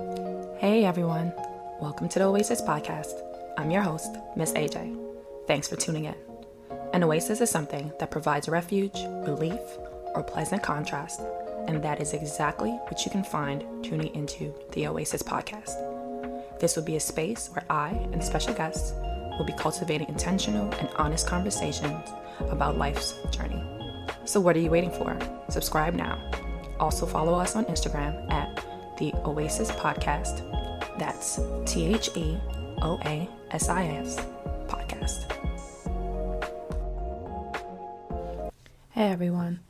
Hey everyone, welcome to the Oasis Podcast. I'm your host, Miss AJ. Thanks for tuning in. An oasis is something that provides refuge, relief, or pleasant contrast, and that is exactly what you can find tuning into the Oasis Podcast. This will be a space where I and special guests will be cultivating intentional and honest conversations about life's journey. So what are you waiting for? Subscribe now. Also follow us on Instagram at the Oasis Podcast. That's TheOasis Podcast. Hey everyone,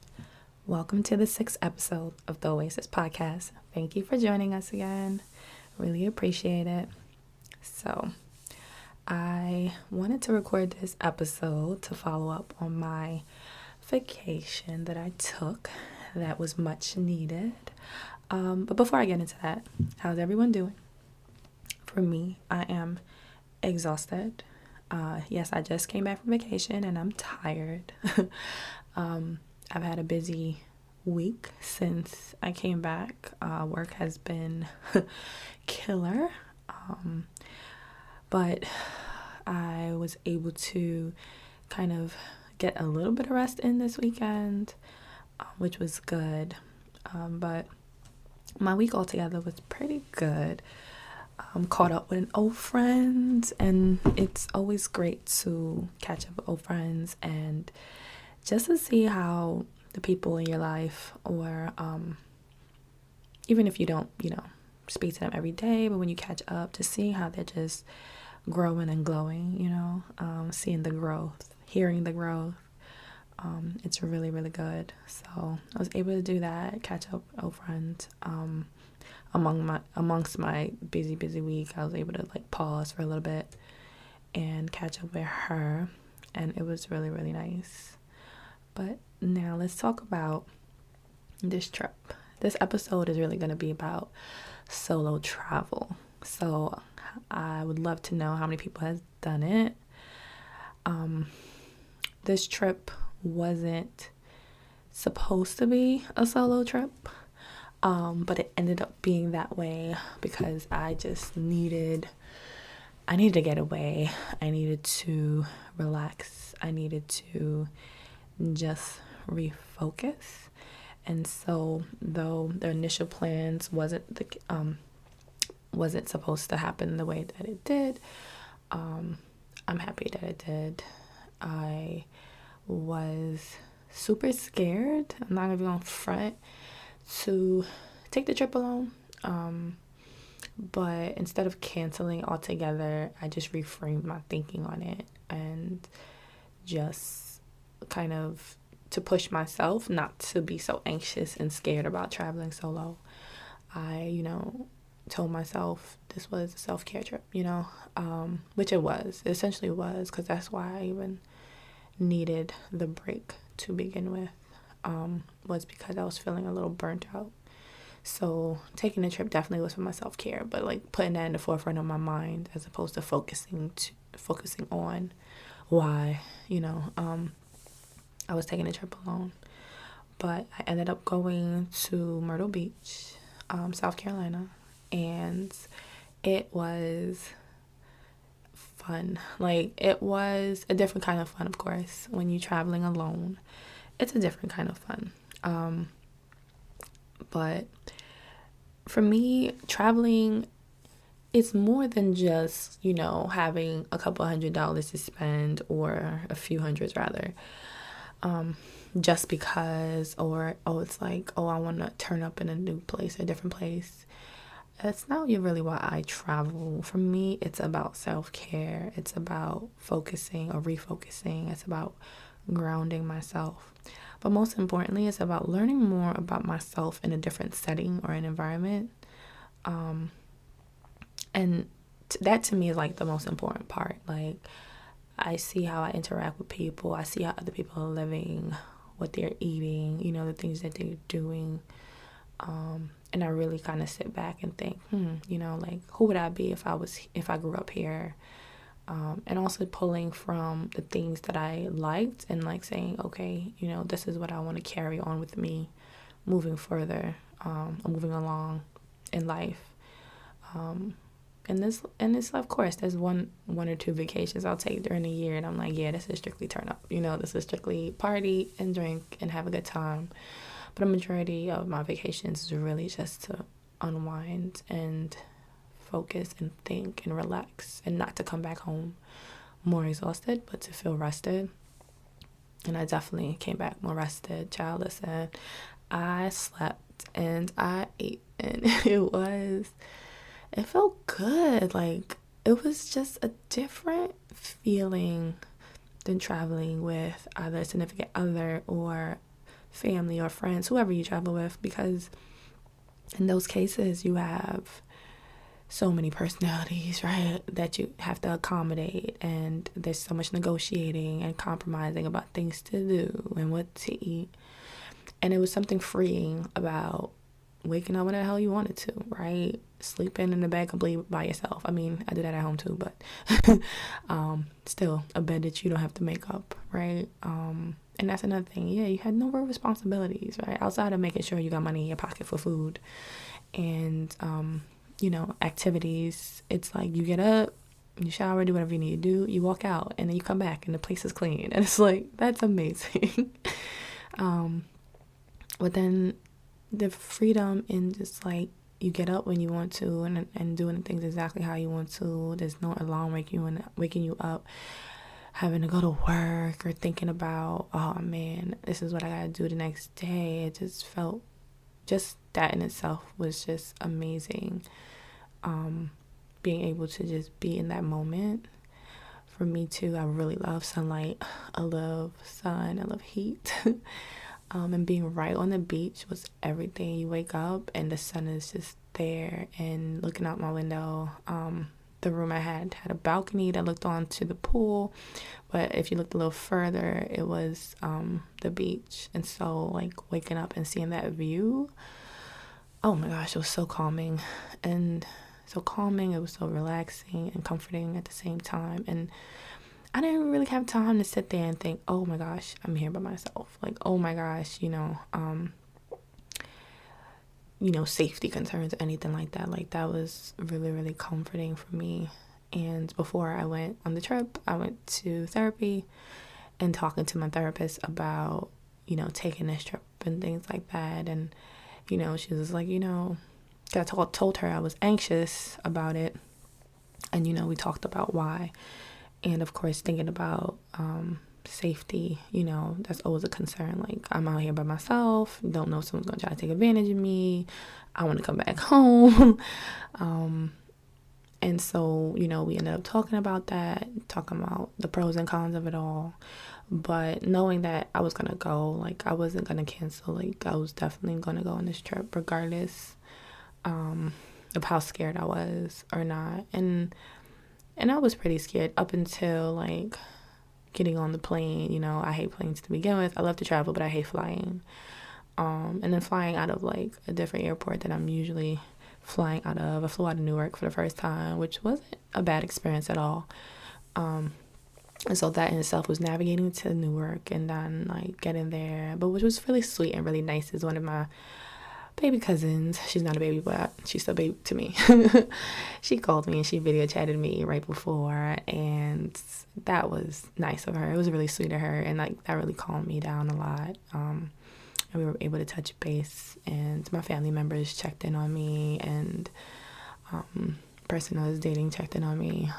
welcome to the 6th episode of the Oasis Podcast. Thank you for joining us again. Really appreciate it. So, I wanted to record this episode to follow up on my vacation that I took that was much needed. But before I get into that, how's everyone doing? For me, I am exhausted. Yes, I just came back from vacation and I'm tired. I've had a busy week since I came back. Work has been killer. But I was able to kind of get a little bit of rest in this weekend, which was good. But my week altogether was pretty good. Caught up with an old friend, and it's always great to catch up with old friends and just to see how the people in your life, or even if you don't, speak to them every day, but when you catch up, to see how they're just growing and glowing, seeing the growth, hearing the growth. It's really, really good. So I was able to do that, catch up with old friends. Amongst my busy week, I was able to pause for a little bit and catch up with her, and it was really, really nice. But now let's talk about this trip. This episode is really going to be about solo travel. So I would love to know how many people has done it. This trip wasn't supposed to be a solo trip. But it ended up being that way because I just needed to get away. I needed to relax. I needed to just refocus. And so, though the initial plans wasn't supposed to happen the way that it did, I'm happy that it did. I was super scared. I'm not gonna front to take the trip alone, but instead of canceling altogether, I just reframed my thinking on it and just kind of to push myself not to be so anxious and scared about traveling solo. I told myself this was a self-care trip, which it was. It essentially was, because that's why I even needed the break to begin with. Was because I was feeling a little burnt out. So taking the trip definitely was for my self-care, but putting that in the forefront of my mind as opposed to focusing on why, I was taking the trip alone. But I ended up going to Myrtle Beach, South Carolina, and it was fun. It was a different kind of fun, of course. When you're traveling alone, it's a different kind of fun. But for me, traveling is more than just, having a couple $100s to spend, or a few hundreds rather. Just because, or, it's I want to turn up in a new place, a different place. That's not really why I travel. For me, it's about self-care. It's about focusing or refocusing. It's about grounding myself. But most importantly, it's about learning more about myself in a different setting or an environment. And that to me is the most important part. I see how I interact with people. I see how other people are living, what they're eating, the things that they're doing. And I really kind of sit back and think, who would I be if I grew up here? And also pulling from the things that I liked and saying, okay, this is what I want to carry on with me moving further, moving along in life. And this, of course, there's one or two vacations I'll take during the year, and I'm like, yeah, this is strictly turn up. This is strictly party and drink and have a good time. But a majority of my vacations is really just to unwind and focus and think and relax, and not to come back home more exhausted, but to feel rested. And I definitely came back more rested. Child, listen, I slept and I ate, and it felt good. Like, it was just a different feeling than traveling with either a significant other or family or friends, whoever you travel with, because in those cases you have so many personalities, right, that you have to accommodate, and there's so much negotiating and compromising about things to do and what to eat. And it was something freeing about waking up when the hell you wanted to, right? Sleeping in the bed completely by yourself. I mean, I do that at home too, but still a bed that you don't have to make up, right? And that's another thing. Yeah, you had no real responsibilities, right? Outside of making sure you got money in your pocket for food and, activities. It's like you get up, you shower, do whatever you need to do, you walk out, and then you come back and the place is clean. And it's like, that's amazing. But then the freedom in just like, you get up when you want to and doing things exactly how you want to. There's no alarm waking you up, having to go to work or thinking about, oh man, this is what I gotta do the next day. It just felt, just that in itself was just amazing. Being able to just be in that moment. For me too, I really love sunlight. I love sun. I love heat. And being right on the beach was everything. You wake up and the sun is just there, and looking out my window, the room I had a balcony that looked onto the pool, but if you looked a little further, it was the beach. And so like waking up and seeing that view, oh my gosh, it was so calming. And so calming, it was so relaxing and comforting at the same time. And I didn't really have time to sit there and think, oh my gosh, I'm here by myself. Like, oh my gosh, safety concerns or anything like that. Like, that was really, really comforting for me. And before I went on the trip, I went to therapy and talking to my therapist about, taking this trip and things like that. And, she was like, I told her I was anxious about it. And, we talked about why. And of course, thinking about safety, that's always a concern. Like, I'm out here by myself, don't know if someone's going to try to take advantage of me. I want to come back home. And so, we ended up talking about that, talking about the pros and cons of it all. But knowing that I was going to go, like, I wasn't going to cancel. Like, I was definitely going to go on this trip regardless of how scared I was or not. And I was pretty scared up until, like, getting on the plane. I hate planes to begin with. I love to travel, but I hate flying. And then flying out of, like, a different airport that I'm usually flying out of. I flew out of Newark for the first time, which wasn't a bad experience at all. And so that in itself was navigating to Newark and then, like, getting there. But which was really sweet and really nice is one of my baby cousins. She's not a baby, but she's still a baby to me. She called me and she video chatted me right before, and that was nice of her. It was really sweet of her, and like that really calmed me down a lot. And we were able to touch base, and my family members checked in on me, and person I was dating checked in on me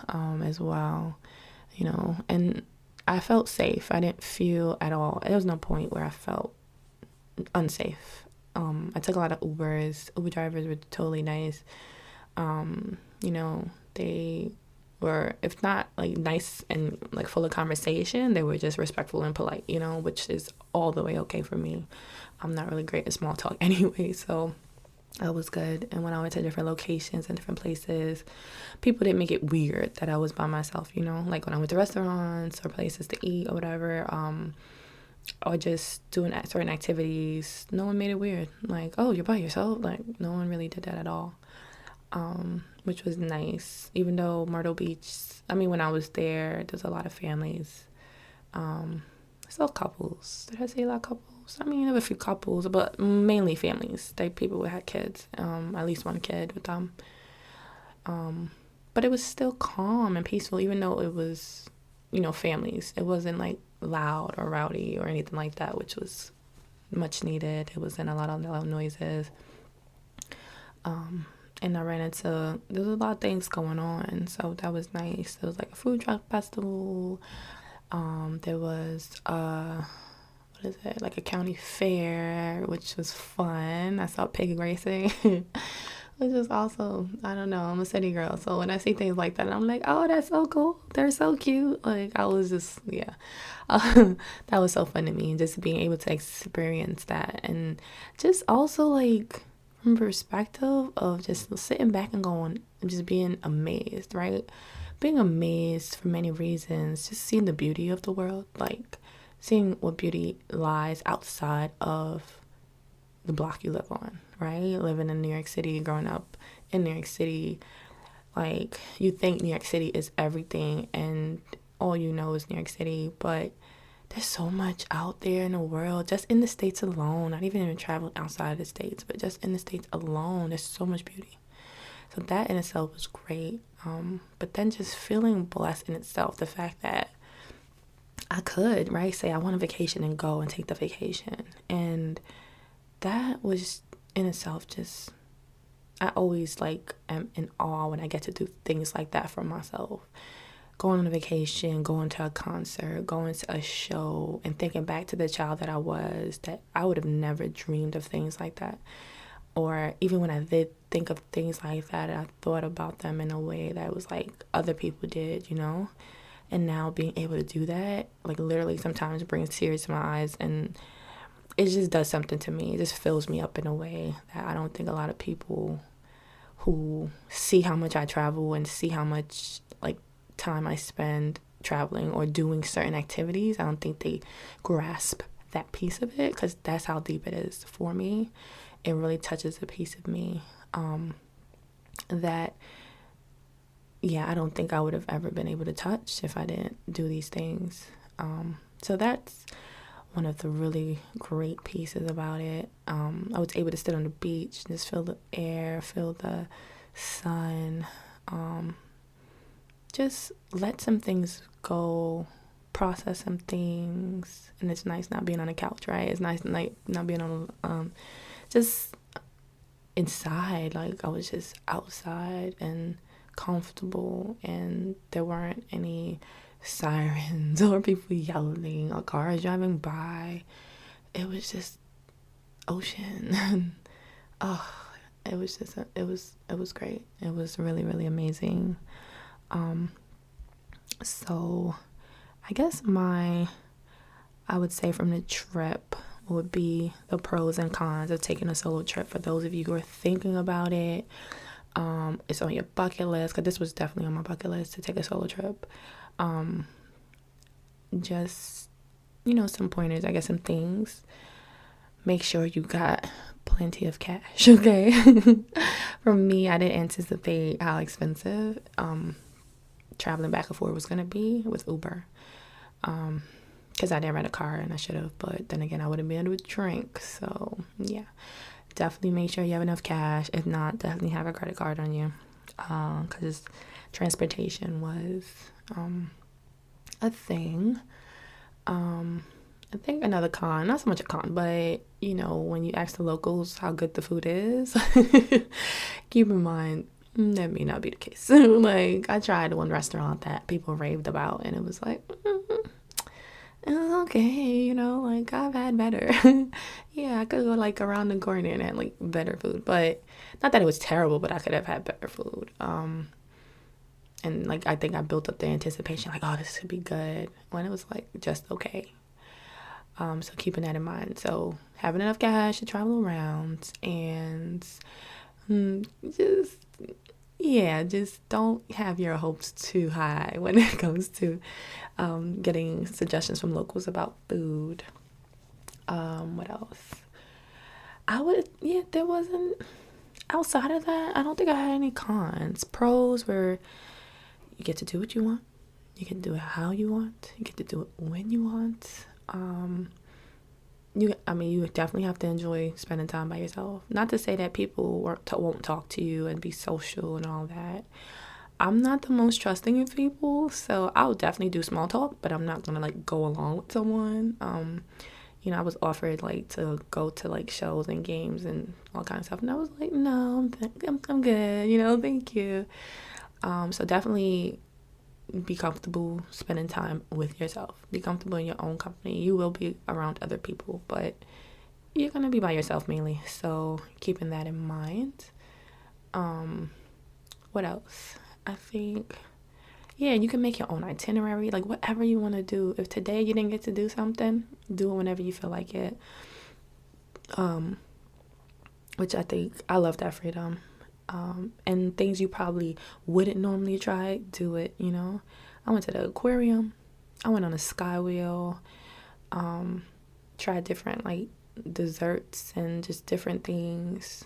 as well, and I felt safe. I didn't feel at all, there was no point where I felt unsafe. I took a lot of Ubers. Uber drivers were totally nice. They were, if not like nice and like full of conversation, they were just respectful and polite, which is all the way okay for me. I'm not really great at small talk anyway, so that was good. And when I went to different locations and different places, people didn't make it weird that I was by myself, like when I went to restaurants or places to eat or whatever, or just doing certain activities, no one made it weird. Like, oh, you're by yourself? Like, no one really did that at all, which was nice. Even though Myrtle Beach, when I was there, there's a lot of families. Still couples. Did I say a lot of couples? There were a few couples, but mainly families. People who had kids, at least one kid with them. But it was still calm and peaceful, even though it was, families. It wasn't like loud or rowdy or anything like that, which was much needed. It wasn't a lot of loud noises. And I ran into, there was a lot of things going on, so that was nice. There was like a food truck festival. There was what is it, like a county fair, which was fun. I saw pig racing, which was also, I don't know, I'm a city girl, so when I see things like that, I'm like, oh, that's so cool. They're so cute. Like, I was just, yeah. That was so fun to me, just being able to experience that. And just also, like, from perspective of just sitting back and going, and just being amazed, right? Being amazed for many reasons, just seeing the beauty of the world, like seeing what beauty lies outside of the block you live on, right? Living in New York City, growing up in New York City, like, you think New York City is everything and all you know is New York City, but there's so much out there in the world, just in the States alone, not even traveling outside of the States, but just in the States alone, there's so much beauty. So that in itself was great. But then just feeling blessed in itself, the fact that I could, right, say I want a vacation and go and take the vacation. And that was in itself just, I always like am in awe when I get to do things like that for myself. Going on a vacation, going to a concert, going to a show, and thinking back to the child that I was, that I would have never dreamed of things like that. Or even when I did think of things like that, I thought about them in a way that was like other people did, And now being able to do that, like, literally sometimes brings tears to my eyes, and it just does something to me. It just fills me up in a way that I don't think a lot of people who see how much I travel and see how much, like, time I spend traveling or doing certain activities, I don't think they grasp that piece of it, because that's how deep it is for me. It really touches a piece of me that, yeah, I don't think I would have ever been able to touch if I didn't do these things. So that's one of the really great pieces about it. I was able to sit on the beach, just feel the air, feel the sun, just let some things go, process some things. And it's nice not being on a couch, right? It's nice not being on just inside. Like, I was just outside and comfortable, and there weren't any sirens or people yelling or cars driving by. It was just ocean. Oh, it was just it was great. It was really, really amazing. So I guess I would say from the trip would be the pros and cons of taking a solo trip. For those of you who are thinking about it, it's on your bucket list, because this was definitely on my bucket list to take a solo trip. Just, some pointers, I guess, some things. Make sure you got plenty of cash, okay? For me, I didn't anticipate how expensive traveling back and forth was going to be with Uber. Because I didn't rent a car, and I should have, but then again, I wouldn't be able to drink. So yeah, definitely make sure you have enough cash. If not, definitely have a credit card on you, because transportation was a thing. I think another con, not so much a con, but when you ask the locals how good the food is, keep in mind that may not be the case. Like, I tried one restaurant that people raved about, and it was like, okay, like, I've had better. Yeah, I could go like around the corner and had like better food, but not that it was terrible, but I could have had better food. And like, I think I built up the anticipation, like, oh, this could be good, when it was like just okay. So keeping that in mind. So having enough cash to travel around, and just don't have your hopes too high when it comes to getting suggestions from locals about food. What else? There wasn't, outside of that, I don't think I had any cons. Pros were, you get to do what you want. You can do it how you want. You get to do it when you want. you definitely have to enjoy spending time by yourself. Not to say that people won't talk to you and be social and all that. I'm not the most trusting of people, so I'll definitely do small talk, but I'm not gonna like go along with someone. I was offered like to go to like shows and games and all kinds of stuff, and I was like, no, I'm good, thank you. So definitely be comfortable spending time with yourself. Be comfortable in your own company. You will be around other people, but you're gonna be by yourself mainly. So keeping that in mind. What else? I think, yeah, you can make your own itinerary, like whatever you want to do. If today you didn't get to do something, do it whenever you feel like it. Which I think I love that freedom. And things you probably wouldn't normally try, do it. I went to the aquarium. I went on a sky wheel. Tried different like desserts and just different things.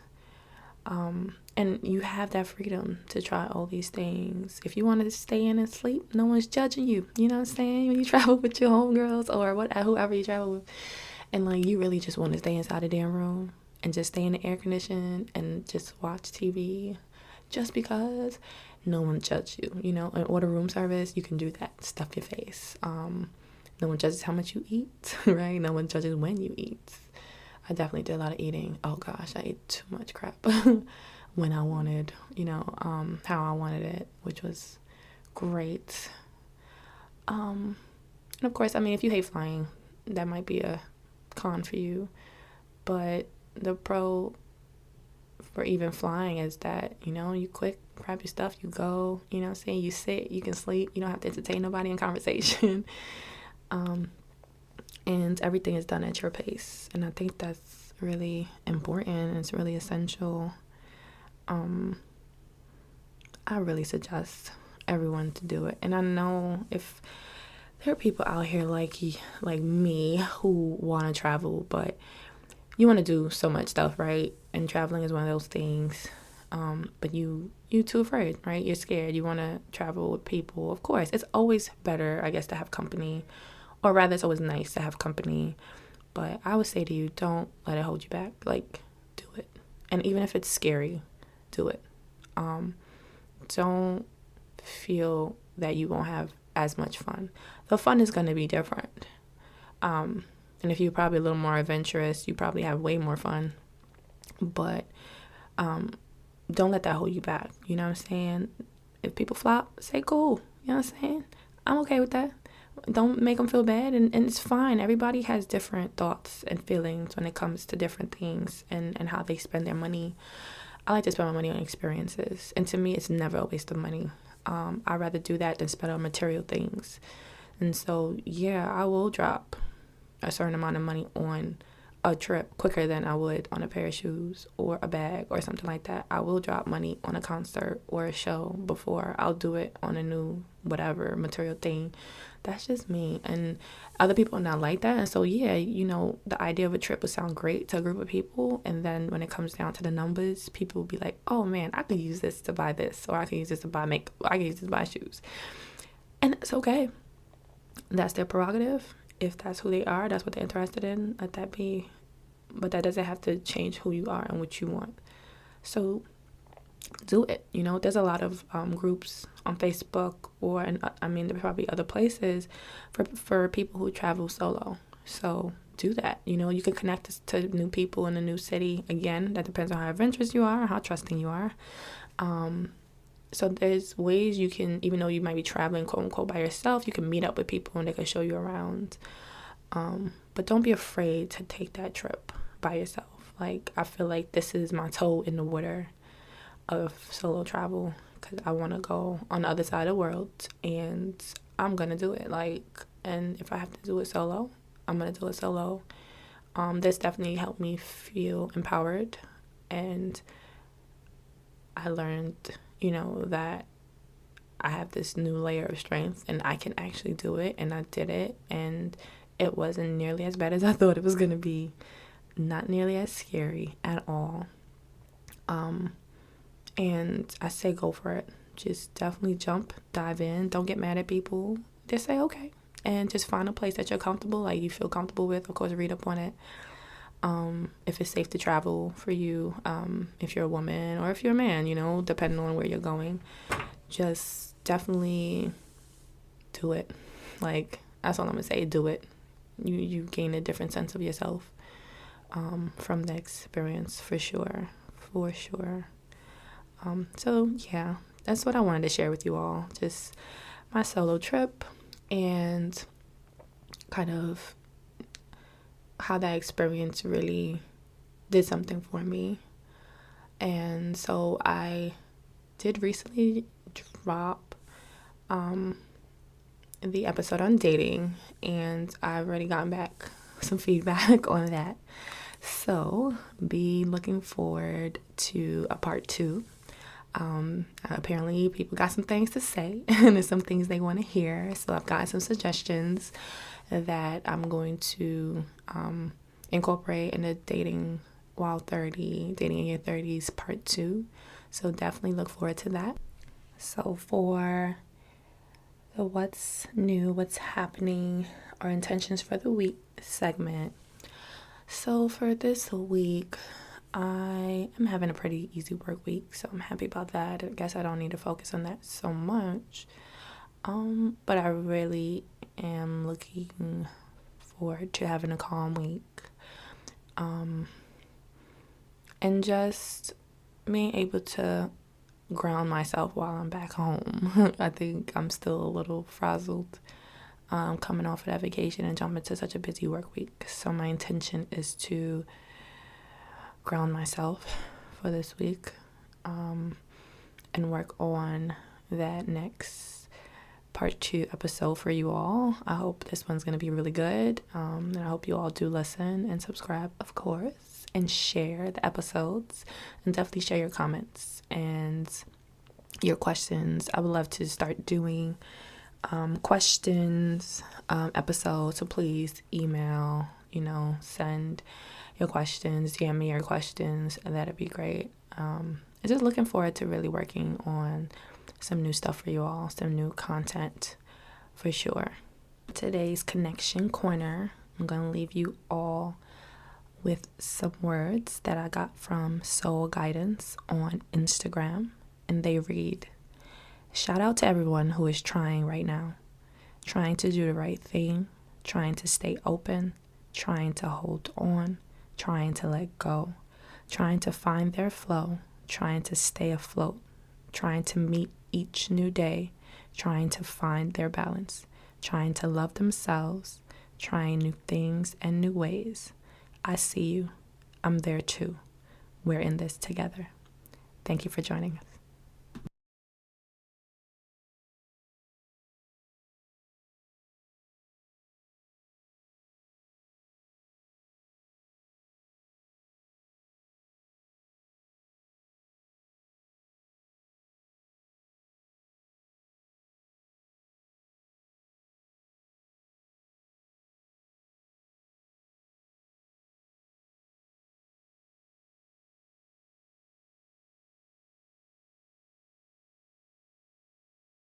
And you have that freedom to try all these things. If you want to stay in and sleep, no one's judging you. You know what I'm saying? When you travel with your homegirls or whoever you travel with, and like you really just want to stay inside a damn room and just stay in the air conditioning and just watch TV, just because no one judges you. And order room service, you can do that. Stuff your face. No one judges how much you eat, right? No one judges when you eat. I definitely did a lot of eating. Oh gosh, I ate too much crap when I wanted, how I wanted it, which was great. And of course, if you hate flying, that might be a con for you. But the pro for even flying is that, you quick, grab your stuff, you go, you sit, you can sleep, you don't have to entertain nobody in conversation. And everything is done at your pace. And I think that's really important and it's really essential. I really suggest everyone to do it. And I know if there are people out here like me who want to travel, but you want to do so much stuff, right? And traveling is one of those things. But you too afraid, right? You're scared. You want to travel with people. Of course, it's always better, I guess, to have company. Or rather, it's always nice to have company. But I would say to you, don't let it hold you back. Like, do it. And even if it's scary, do it. Don't feel that you won't have as much fun. The fun is going to be different. And if you're probably a little more adventurous, you probably have way more fun. But don't let that hold you back. You know what I'm saying? If people flop, say cool. You know what I'm saying? I'm okay with that. Don't make them feel bad, and it's fine. Everybody has different thoughts and feelings when it comes to different things and how they spend their money. I like to spend my money on experiences, and to me, it's never a waste of money. I'd rather do that than spend on material things. And so, yeah, I will drop a certain amount of money on a trip quicker than I would on a pair of shoes or a bag or something like that. I will drop money on a concert or a show before I'll do it on a new whatever material thing. That's just me. And other people are not like that. And so, yeah, the idea of a trip would sound great to a group of people. And then when it comes down to the numbers, people will be like, oh, man, I could use this to buy this. Or I could use this to buy makeup. I could use this to buy shoes. And it's okay. That's their prerogative. If that's who they are, that's what they're interested in, let that be. But that doesn't have to change who you are and what you want. So do it. There's a lot of groups on Facebook there are probably other places for people who travel solo. So do that. You can connect to new people in a new city. Again, that depends on how adventurous you are, how trusting you are. So there's ways you can, even though you might be traveling quote unquote by yourself, you can meet up with people and they can show you around. But don't be afraid to take that trip by yourself. Like, I feel like this is my toe in the water of solo travel because I want to go on the other side of the world and I'm going to do it. And if I have to do it solo, I'm going to do it solo. This definitely helped me feel empowered, and I learned, that I have this new layer of strength and I can actually do it, and I did it, and it wasn't nearly as bad as I thought it was going to be. Not nearly as scary at all. And I say go for it. Just definitely dive in. Don't get mad at people. Just say, okay, and just find a place that you're comfortable, like you feel comfortable with. Of course, read up on it. If it's safe to travel for you, if you're a woman or if you're a man, depending on where you're going, just definitely do it. Like, that's all I'm gonna say. Do it. You gain a different sense of yourself from the experience, for sure. So yeah, that's what I wanted to share with you all. Just my solo trip and kind of how that experience really did something for me. And so I did recently drop the episode on dating, and I've already gotten back some feedback on that. So be looking forward to a part 2. Apparently people got some things to say and there's some things they want to hear. So I've got some suggestions that I'm going to incorporate in the dating in your 30s part 2. So definitely look forward to that. So for the what's new, what's happening, or intentions for the week segment. So for this week, I am having a pretty easy work week, so I'm happy about that. I guess I don't need to focus on that so much. But I really am looking forward to having a calm week. And just being able to ground myself while I'm back home. I think I'm still a little frazzled coming off of that vacation and jumping into such a busy work week. So my intention is to ground myself for this week and work on that next part 2 episode for you all. I hope this one's going to be really good, and I hope you all do listen and subscribe, of course, and share the episodes, and definitely share your comments and your questions. I would love to start doing questions episodes, so please email, send your questions, DM me your questions, and that'd be great. I'm just looking forward to really working on some new stuff for you all, some new content for sure. Today's Connection Corner, I'm going to leave you all with some words that I got from Soul Guidance on Instagram, and they read, shout out to everyone who is trying right now, trying to do the right thing, trying to stay open, trying to hold on, trying to let go, trying to find their flow, trying to stay afloat, trying to meet each new day, trying to find their balance, trying to love themselves, trying new things and new ways. I see you. I'm there too. We're in this together. Thank you for joining us.